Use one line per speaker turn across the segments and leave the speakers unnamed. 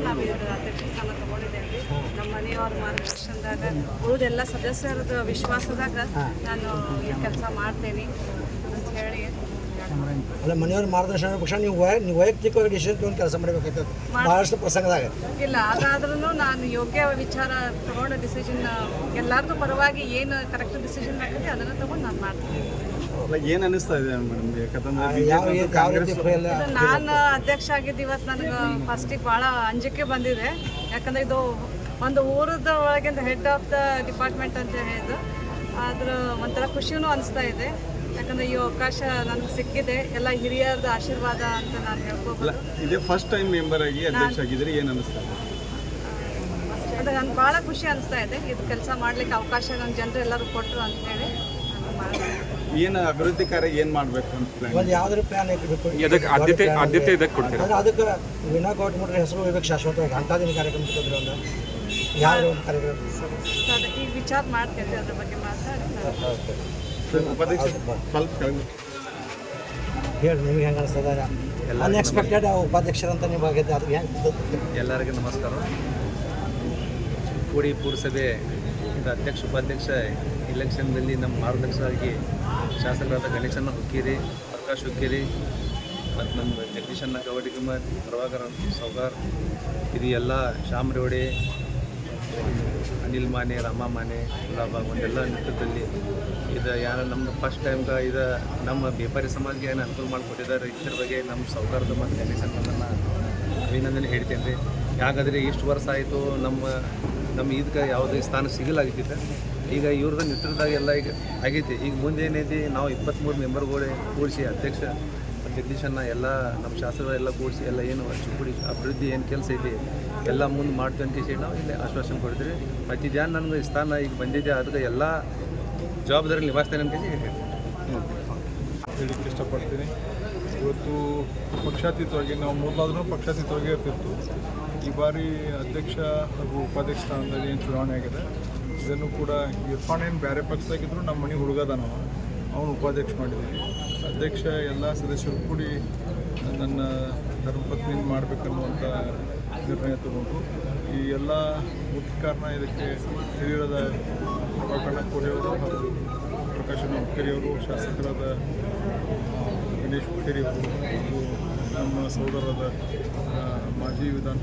ನಾವು ಇದು ಅಧ್ಯಕ್ಷ ಸ್ಥಾನ ತಗೊಂಡಿದ್ದೇವೆ. ನಮ್ಮ ಮನೆಯವ್ರ ಮಾರ್ಗದರ್ಶನದಾಗ ಉಳಿದೆಲ್ಲ ಸದಸ್ಯರದ ವಿಶ್ವಾಸದಾಗ ನಾನು ಈ ಕೆಲಸ ಮಾಡ್ತೇನೆ ಅಂತ ಹೇಳಿ.
ಅಲ್ಲ, ಮನೆಯವ್ರ ಮಾರ್ಗದರ್ಶನ ಪಕ್ಷ ನೀವು ವೈಯಕ್ತಿಕವಾಗಿ ಡಿಸಿಷನ್ ತೊಗೊಂಡು ಕೆಲಸ ಮಾಡಬೇಕಾಗ್ತದೆ ಬಹಳಷ್ಟು ಪ್ರಸಂಗದಾಗ. ಇಲ್ಲ,
ಅದಾದ್ರೂ ನಾನು ಯೋಗ್ಯ ವಿಚಾರ ತಗೊಂಡ ಡಿಸಿಷನ್ ಎಲ್ಲರದ್ದು ಪರವಾಗಿ ಏನು ಕರೆಕ್ಟ್ ಡಿಸಿಷನ್ ಆಗ್ತದೆ ಅದನ್ನು ತಗೊಂಡು ನಾನು ಮಾಡ್ತೀನಿ.
ಏನು ಅನಿಸ್ತಾ ಇದೆ ಮೇಡಮ್?
ನಾನು ಅಧ್ಯಕ್ಷ ಆಗಿದ್ದು ಇವತ್ತು ನನಗೆ ಫಸ್ಟಿಗೆ ಭಾಳ ಅಂಜಿಕೆ ಬಂದಿದೆ. ಯಾಕಂದರೆ ಇದು ಒಂದು ಊರದ ಒಳಗಿಂದ ಹೆಡ್ ಆಫ್ ದ ಡಿಪಾರ್ಟ್ಮೆಂಟ್ ಅಂತ ಹೇಳಿದ್ದು, ಆದ್ರೆ ಒಂಥರ ಖುಷಿನೂ ಅನಿಸ್ತಾ ಇದೆ. ಯಾಕಂದರೆ ಈ ಅವಕಾಶ ನನಗೆ ಸಿಕ್ಕಿದೆ, ಎಲ್ಲ ಹಿರಿಯರದ ಆಶೀರ್ವಾದ ಅಂತ ನಾನು ಹೇಳ್ಕೋಬೋದು.
ಇದೇ ಫಸ್ಟ್ ಟೈಮ್ ಮೆಂಬರ್ ಆಗಿ ಅಧ್ಯಕ್ಷ ಆಗಿದ್ರೆ ಏನು ಅನಿಸ್ತಾ ಇದೆ?
ಅದು ನನಗೆ ಭಾಳ ಖುಷಿ ಅನಿಸ್ತಾ ಇದೆ. ಇದು ಕೆಲಸ ಮಾಡಲಿಕ್ಕೆ ಅವಕಾಶ ನನ್ನ ಜನರು ಎಲ್ಲರೂ ಕೊಟ್ಟರು ಅಂತ ಹೇಳಿ
ಏನು ಅಭಿವೃದ್ಧಿ ಕಾರ್ಯ ಏನು ಮಾಡಬೇಕು ಅಂತ
ಒಂದು ಯಾವ್ದಾದ್ರು ಪ್ಲಾನ್ ಇಟ್ಬೇಕು,
ಆದ್ಯತೆ ಇದಕ್ಕೆ ಕೊಡ್ತೀರಾ?
ಅದಕ್ಕೆ ವೀಣಾ ಗೌಡ್ಮಟ್ರ ಹೆಸರು ಹೋಗ್ಬೇಕು ಶಾಶ್ವತವಾಗಿ. ಅಂಥದ್ದೇನು ಕಾರ್ಯಕ್ರಮ ಇಟ್ಟಿದ್ರೆ ಒಂದು ಯಾವ ಒಂದು ಕಾರ್ಯಕ್ರಮ
ಈಗ ವಿಚಾರ ಮಾಡ್ತೇವೆ, ಅದ್ರ ಬಗ್ಗೆ ಮಾತಾಡ್ತಾರೆ.
ಉಪಾಧ್ಯಕ್ಷ ಸ್ವಲ್ಪ
ಹೇಳಿ, ನಿಮ್ಗೆ ಹೆಂಗೆ ಅನಿಸ್ತದ? ಅನ್ಎಕ್ಸ್ಪೆಕ್ಟೆಡ್ ಉಪಾಧ್ಯಕ್ಷರಂತ ನೀವು ಆಗಿದ್ದೆ, ಅದು ಹೆಂಗೆ?
ಎಲ್ಲರಿಗೂ ನಮಸ್ಕಾರ. ಕೂಡಿ ಪುರಸಭೆ ಅಧ್ಯಕ್ಷ ಉಪಾಧ್ಯಕ್ಷ ಇಲೆಕ್ಷನ್ದಲ್ಲಿ ನಮ್ಮ ಮಾರ್ಗದರ್ಶಕರಾಗಿ ಶಾಸಕರಾದ ಗಣೇಶನ್ನ ಹುಕ್ಕೇರಿ, ಪ್ರಕಾಶ್ ಹುಕ್ಕೇರಿ ಮತ್ತು ನಮ್ಮ ಜಗದೀಶನ್ನ ಗೌಡಿಕುಮಾರ್, ಪ್ರಭಾಕರ್ ಸೌಗಾರ್, ಇದು ಎಲ್ಲ ಶ್ಯಾಮ್ ರೋಡೆ, ಅನಿಲ್ ಮಾನೆ, ರಾಮ ಮಾನೆ, ಗುಲಾಬಾಗ್ ಒಂದೆಲ್ಲ ನೇತೃತ್ವದಲ್ಲಿ ಇದು ಯಾರು ನಮ್ಮ ಫಸ್ಟ್ ಟೈಮ್ಗೆ ಇದು ನಮ್ಮ ವ್ಯಾಪಾರಿ ಸಮಾಜಕ್ಕೆ ಏನು ಅನುಕೂಲ ಮಾಡಿಕೊಟ್ಟಿದ್ದಾರೆ. ಇದ್ರ ಬಗ್ಗೆ ನಮ್ಮ ಸೌಕಾರದ ಮತ್ತು ಗಣೇಶನ್ನ ಅಭಿನಂದನೆ ಹೇಳ್ತೇನೆ ರೀ. ಯಾಕಂದರೆ ಇಷ್ಟು ವರ್ಷ ಆಯಿತು ನಮ್ಮ ಇದಕ್ಕೆ ಯಾವುದೇ ಸ್ಥಾನ ಸಿಗಲಾಗಿದ್ದಿತ್ತು. ಈಗ ಇವ್ರದ್ದು ನೇತೃತ್ವದಾಗ ಎಲ್ಲ ಈಗ ಆಗೈತಿ. ಈಗ ಮುಂದೆ ಏನೈತಿ, ನಾವು 23 ಮೆಂಬರ್ಗಳು ಕೂಡಿಸಿ ಅಧ್ಯಕ್ಷ ಜಗದೀಶನ್ನ ಎಲ್ಲ ನಮ್ಮ ಶಾಸಕರೆಲ್ಲ ಕೂಡಿಸಿ ಎಲ್ಲ ಏನು ಚುಕ್ಕುಡಿ ಅಭಿವೃದ್ಧಿ ಏನು ಕೆಲಸ ಐತಿ ಎಲ್ಲ ಮುಂದೆ ಮಾಡ್ತೀವಿ ಅಂತ ನಾವು ಇಲ್ಲಿ ಆಶ್ವಾಸನೆ ಕೊಡ್ತೀವಿ. ಮತ್ತು ಇದೇನು ನನಗೆ ಸ್ಥಾನ ಈಗ ಬಂದಿದೆ, ಅದಕ್ಕೆ ಎಲ್ಲ ಜವಾಬ್ದಾರಿ ನಿಭಾಯಿಸ್ತೇನೆ ಅಂತ
ಹೇಳಕ್ಕೆ ಇಷ್ಟಪಡ್ತೀನಿ. ಇವತ್ತು ಪಕ್ಷಾತೀತವಾಗಿ ನಾವು ಮೊದಲಾದ್ರೂ ಪಕ್ಷಾತೀತವಾಗಿ ಇರ್ತಿತ್ತು. ಈ ಬಾರಿ ಅಧ್ಯಕ್ಷ ಹಾಗೂ ಉಪಾಧ್ಯಕ್ಷ ಸ್ಥಾನದಲ್ಲಿ ಏನು ಚುನಾವಣೆ ಆಗಿದೆ, ಇದನ್ನು ಕೂಡ ಇರ್ಫಾನ್ ಏನು ಬೇರೆ ಪಕ್ಷದಾಗಿದ್ದರೂ ನಮ್ಮ ಮನೆ ಹುಡುಗದ ನಾವು ಅವನು ಉಪಾಧ್ಯಕ್ಷ ಮಾಡಿದ್ದೀವಿ. ಅಧ್ಯಕ್ಷ ಎಲ್ಲ ಸದಸ್ಯರು ಕೂಡಿ ನನ್ನ ಧರ್ಮಪತ್ನಿಯಿಂದ ಮಾಡಬೇಕನ್ನುವಂಥ ನಿರ್ಣಯ ತಗೊಂಡು ಈ ಎಲ್ಲ ಮುಖ್ಯ ಕಾರಣ ಇದಕ್ಕೆ ಹಿರಿಯರಾದ ಪ್ರಭಾಕರಣ್ಣ ಕೋರೆಯವರು ಹಾಗೂ ಪ್ರಕಾಶಣ್ಣ ಹುಕ್ಕೇರಿಯವರು, ಶಾಸಕರಾದ ಗಣೇಶ್ ಹುಕ್ಕೇರಿಯವರು ಹಾಗೂ ನಮ್ಮ ಸಹೋದರರಾದ ಮಾಜಿ ವಿಧಾನ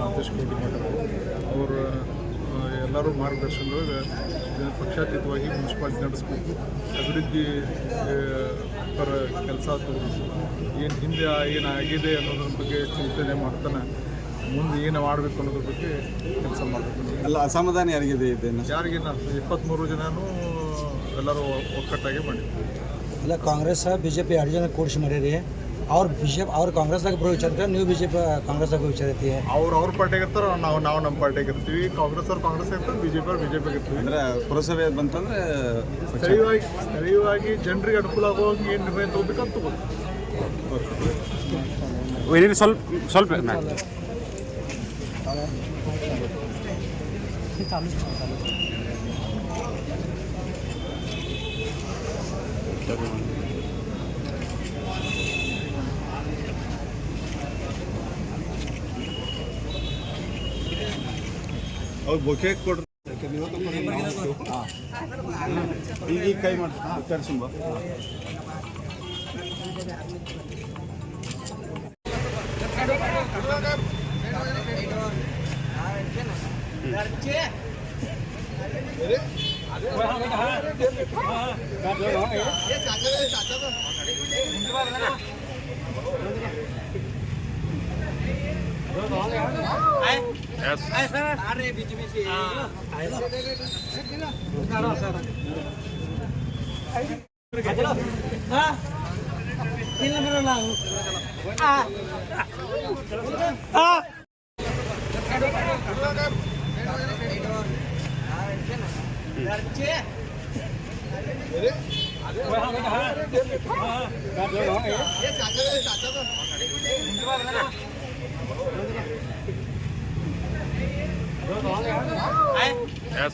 ಅಧ್ಯಕ್ಷ ಗೌಡಿಮಠರು ಅವರ ಎಲ್ಲರೂ ಮಾರ್ಗದರ್ಶನದೊಳಗೆ ಪಕ್ಷಾತೀತವಾಗಿ ಮುನ್ಸಿಪಾಲಿಟಿ ನಡೆಸಬೇಕು, ಅಭಿವೃದ್ಧಿ ಪರ ಕೆಲಸ ತಗೋಬೇಕು. ಏನು ಹಿಂದೆ ಏನಾಗಿದೆ ಅನ್ನೋದ್ರ ಬಗ್ಗೆ ಚಿಂತನೆ ಮಾಡ್ತಾನೆ ಮುಂದೆ ಏನು ಮಾಡಬೇಕು ಅನ್ನೋದ್ರ ಬಗ್ಗೆ ಕೆಲಸ ಮಾಡಬೇಕು.
ಅಲ್ಲ, ಅಸಮಾಧಾನ ಯಾರಿಗಿದೆ?
ಯಾರಿಗೆ ನಾನು 23 ಜನನೂ ಎಲ್ಲರೂ ಒಕ್ಕಟ್ಟಾಗಿ ಮಾಡಿದ್ವಿ.
ಇಲ್ಲ, ಕಾಂಗ್ರೆಸ್ BJP 2 ಜನ ಕೂಡಿಸಿ ಮಾಡಿರಿ. ಅವ್ರು ಕಾಂಗ್ರೆಸ್ದಾಗ ಬರೋ ವಿಚಾರ, ನೀವು BJP ಕಾಂಗ್ರೆಸ್ದಾಗ ವಿಚಾರ ಐತಿ.
ಅವ್ರ ಪಾರ್ಟಿಗೆ ಇರ್ತಾರೆ, ನಾವು ನಮ್ಮ ಪಾರ್ಟಿಗೆ ಇರ್ತೀವಿ. ಕಾಂಗ್ರೆಸ್ ಇರ್ತಾರೆ, BJP ಇರ್ತೀವಿ.
ಅಂದರೆ ಪುರಸಭೆ ಬಂತಂದ್ರೆ
ಸ್ಥಳೀಯವಾಗಿ ಜನರಿಗೆ ಅನುಕೂಲ ಆಗುವಾಗ ಏನು ನಿರ್ಣಯ ತಗೋಬೇಕಂತ ತಗೋದು.
ಸ್ವಲ್ಪ
ಅವ್ರು ಬೊಕೆ ಕೊಡ್ರಿ. ಈಗ ಕೈ ಮಾಡಿ ವಿಚಾರಿಸುಂಬ. Yes.